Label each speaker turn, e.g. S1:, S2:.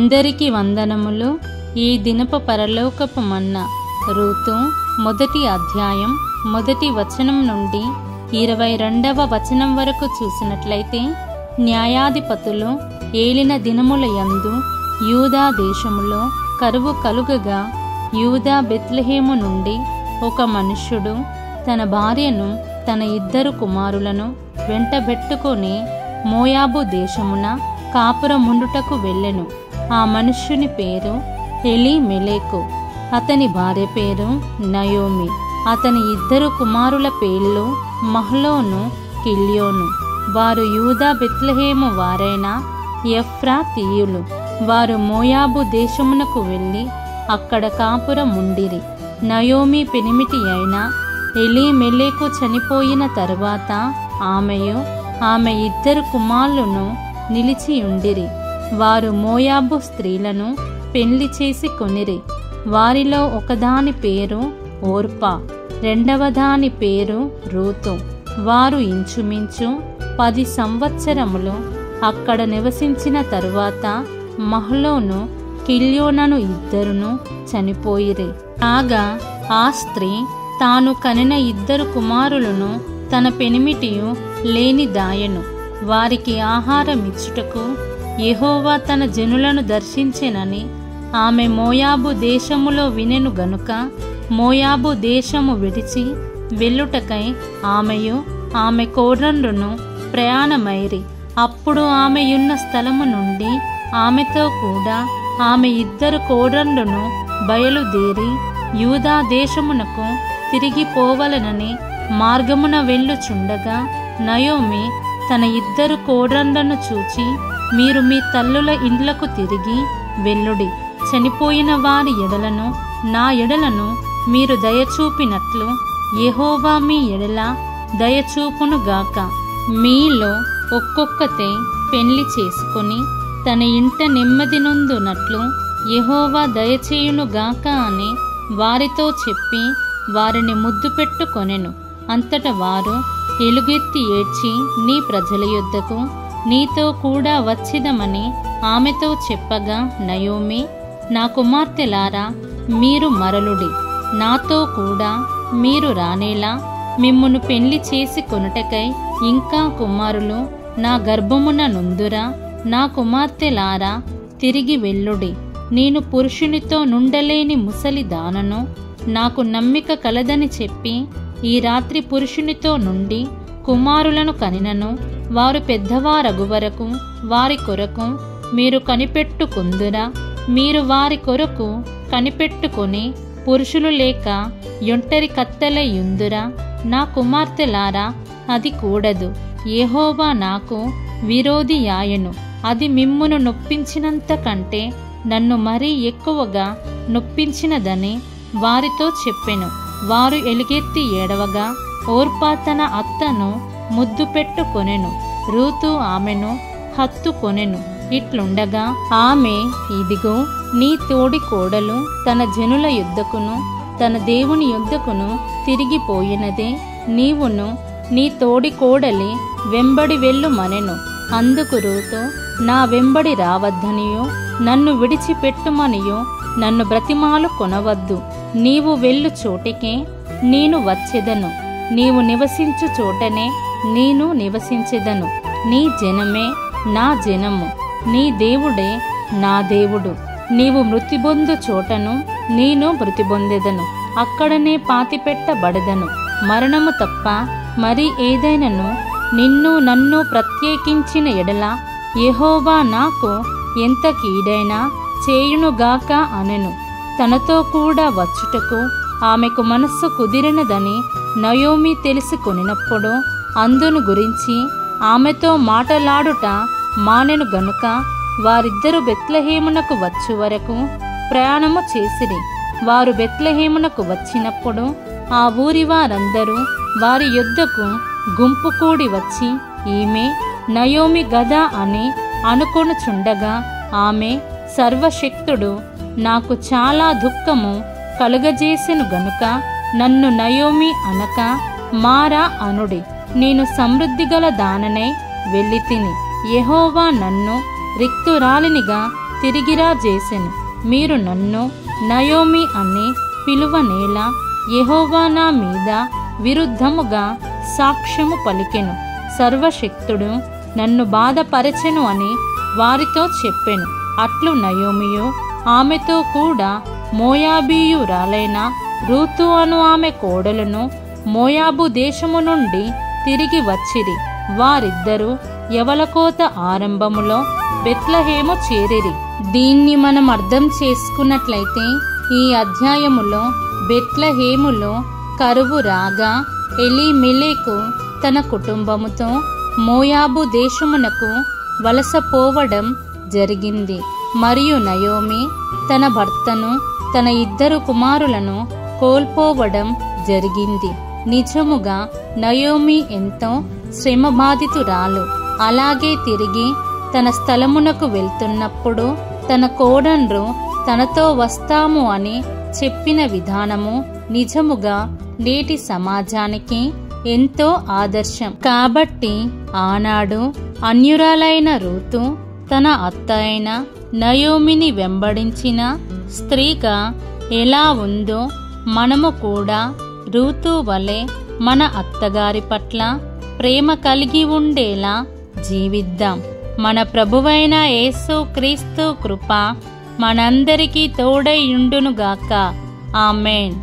S1: అందరికీ వందనములు. ఈ దినపు పరలోకపు మన్నా రూతు 1వ అధ్యాయం 1వ వచనం నుండి 22వ వచనం వరకు చూసినట్లయితే, న్యాయాధిపతులు ఏలిన దినముల యందు యూదా దేశములో కరువు కలుగగా, యూదా బెత్లెహేము నుండి ఒక మనుష్యుడు తన భార్యను తన 2 కుమారులను వెంటబెట్టుకొని మోయాబు దేశమున కాపురముండుటకు వెళ్ళెను. ఆ మనుష్యుని పేరు ఎలీమెలెకు, అతని భార్య పేరు నయోమి. అతని 2 కుమారుల పేర్లు మహ్లోను, కిల్యోను. వారు యూదా బెత్లెహేము వారైన ఎఫ్రాతీయులు. వారు మోయాబు దేశమునకు వెళ్ళి అక్కడ కాపురముండిరి. నయోమి పెనిమిటి అయిన ఎలీమెలెకు చనిపోయిన తరువాత ఆమెయు ఆమె 2 కుమారులను నిలిచియుండిరి. వారు మోయాబు స్త్రీలను పెళ్లి చేసి కొనిరి. వారిలో ఒకదాని పేరు ఓర్పా, రెండవ దాని పేరు రూతు. వారు ఇంచుమించు 10 సంవత్సరములు అక్కడ నివసించిన తరువాత మహ్లోను, కిల్యోనను 2 చనిపోయిరి. కాగా ఆ స్త్రీ తాను కనిన 2 కుమారులను తన పెనిమిటియు లేనిదాయెను. వారికి ఆహారమిచ్చుటకు యెహోవా తన జనులను దర్శించెనని ఆమె మోయాబు దేశములో వినెను గనుక, మోయాబు దేశము విడిచి వెళ్ళుటకై ఆమెయు ఆమె కోడళ్లను ప్రయాణమైరి. అప్పుడు ఆమెయున్న స్థలము నుండి ఆమెతో కూడా ఆమె 2 కోడళ్లను బయలుదేరి యూదా దేశమునకు తిరిగి పోవలనని మార్గమున వెళ్ళుచుండగా, నయోమి తన 2 కోడళ్లను చూచి, మీరు మీ తల్లుల ఇండ్లకు తిరిగి వెళ్ళుడి. చనిపోయిన వారి ఎడలను నా ఎడలను మీరు దయచూపినట్లు యెహోవా మీ ఎడల దయచూపునుగాక. మీలో ఒక్కొక్కతే పెళ్లి చేసుకొని తన ఇంట నెమ్మది నొందునట్లు యెహోవా దయచేయునుగాక అని వారితో చెప్పి వారిని ముద్దు పెట్టుకొనెను. అంతట వారు ఎలుగెత్తి ఏడ్చి, నీ ప్రజల యొద్దకు నీతో కూడా వచ్చిదమని ఆమెతో చెప్పగా, నయోమి, నా కుమార్తెలారా, మీరు మరలుడి. నాతో కూడా మీరు రానేలా మిమ్మును పెళ్లి చేసి కొనుటకై ఇంకా కుమారులు నా గర్భమున నుందురా. నా కుమార్తెలారా, తిరిగి వెళ్ళుడి. నేను పురుషునితో నుండలేని ముసలి దానను, నాకు నమ్మిక కలదని చెప్పి ఈ రాత్రి పురుషునితో నుండి కుమారులను కనినను. వారు పెద్దవారగు వరకు వారి కొరకు మీరు కనిపెట్టుకుందురా. మీరు వారి కొరకు కనిపెట్టుకొని పురుషులు లేక ఒంటరి కత్తెలయుందురా. నా కుమార్తెలారా, అది కూడదు. యెహోవా నాకు విరోధి యాయను. అది మిమ్మును నొప్పించినంత కంటే నన్ను మరీ ఎక్కువగా నొప్పించినదని వారితో చెప్పెను. వారు ఎలుగెత్తి ఏడవగా ఓర్పా తన అత్తను ముద్దు పెట్టుకొనెను. రూతు ఆమెను హత్తుకొనెను. ఇట్లుండగా ఆమె, ఇదిగో నీ తోడి కోడలు తన జనుల యొద్దకును తన దేవుని యొద్దకును తిరిగిపోయినదే. నీవును నీ తోడి కోడలి వెంబడి వెళ్ళుమనెను. అందుకు రూతు, నా వెంబడి రావద్దనియో నన్ను విడిచిపెట్టుమనియో నన్ను బ్రతిమాలు కొనవద్దు. నీవు వెళ్ళు చోటికే నేను వచ్చెదను. నీవు నివసించు చోటనే నేను నివసించెదను. నీ జనమే నా జనము, నీ దేవుడే నా దేవుడు. నీవు మృతిబొందు చోటను నేను మృతిబొందెదను. అక్కడనే పాతిపెట్టబడెదను. మరణము తప్ప మరి ఏదైనను నిన్ను నన్ను ప్రత్యేకించిన ఎడల యెహోవా నాకు ఎంత కీడైనా చేయునుగాక అనెను. తనతో కూడా వచ్చుటకు ఆమెకు మనస్సు కుదిరినదని నయోమి తెలుసుకొనినప్పుడు అందును గురించి ఆమెతో మాటలాడుట మానెను గనుక వారిద్దరు బెత్లెహేమునకు వచ్చు వరకు ప్రయాణము చేసిరి. వారు బెత్లెహేమునకు వచ్చినప్పుడు ఆ ఊరి వారందరూ వారి యొద్దకు గుంపు కూడి వచ్చి, ఈమె నయోమి గదా అని అనుకొనుచుండగా, ఆమె, సర్వశక్తుడు నాకు చాలా దుఃఖము కలుగజేసెను గనుక నన్ను నయోమి అనక మారా అనుడి. నేను సమృద్ధిగల దాననై వెళ్ళి తిని యెహోవా నన్ను రిక్తురాలినిగా తిరిగిరా చేసెను. మీరు నన్ను నయోమి అని పిలువనేలా? యెహోవా నా మీద విరుద్ధముగా సాక్ష్యము పలికెను. సర్వశక్తుడు నన్ను బాధపరచెను అని వారితో చెప్పెను. అట్లు నయోమియు ఆమెతో కూడా మోయాబీయురాలైన రూతు అను ఆమె కోడలను మోయాబు దేశము నుండి తిరిగి వచ్చిరి. వారిద్దరూ యవలకోత ఆరంభములో బెత్లెహేము చేరిరి. దీన్ని మనం అర్థం చేసుకున్నట్లయితే ఈ అధ్యాయములో బెత్లెహేములో కరువు రాగా ఎలీమెలెకు తన కుటుంబముతో మోయాబు దేశమునకు వలసపోవడం జరిగింది. మరియు నయోమి తన భర్తను, తన 2 కుమారులను కోల్పోవడం జరిగింది. నిజముగా నయోమి ఎంతో శ్రమబాధితురాలు. అలాగే తిరిగి తన స్థలమునకు వెళ్తున్నప్పుడు తన కోడన్రు తనతో వస్తాము అని చెప్పిన విధానము నిజముగా నేటి సమాజానికి ఎంతో ఆదర్శం. కాబట్టి ఆనాడు అన్యురాలైన రూతు తన అత్త అయిన నయోమిని వెంబడించిన స్త్రీగా ఎలా ఉందో మనము కూడా రూతు వలె మన అత్తగారి పట్ల ప్రేమ కలిగి ఉండేలా జీవిద్దాం. మన ప్రభువైన యేసు క్రీస్తు కృప మనందరికీ తోడై యుండునుగాక. ఆమేన్.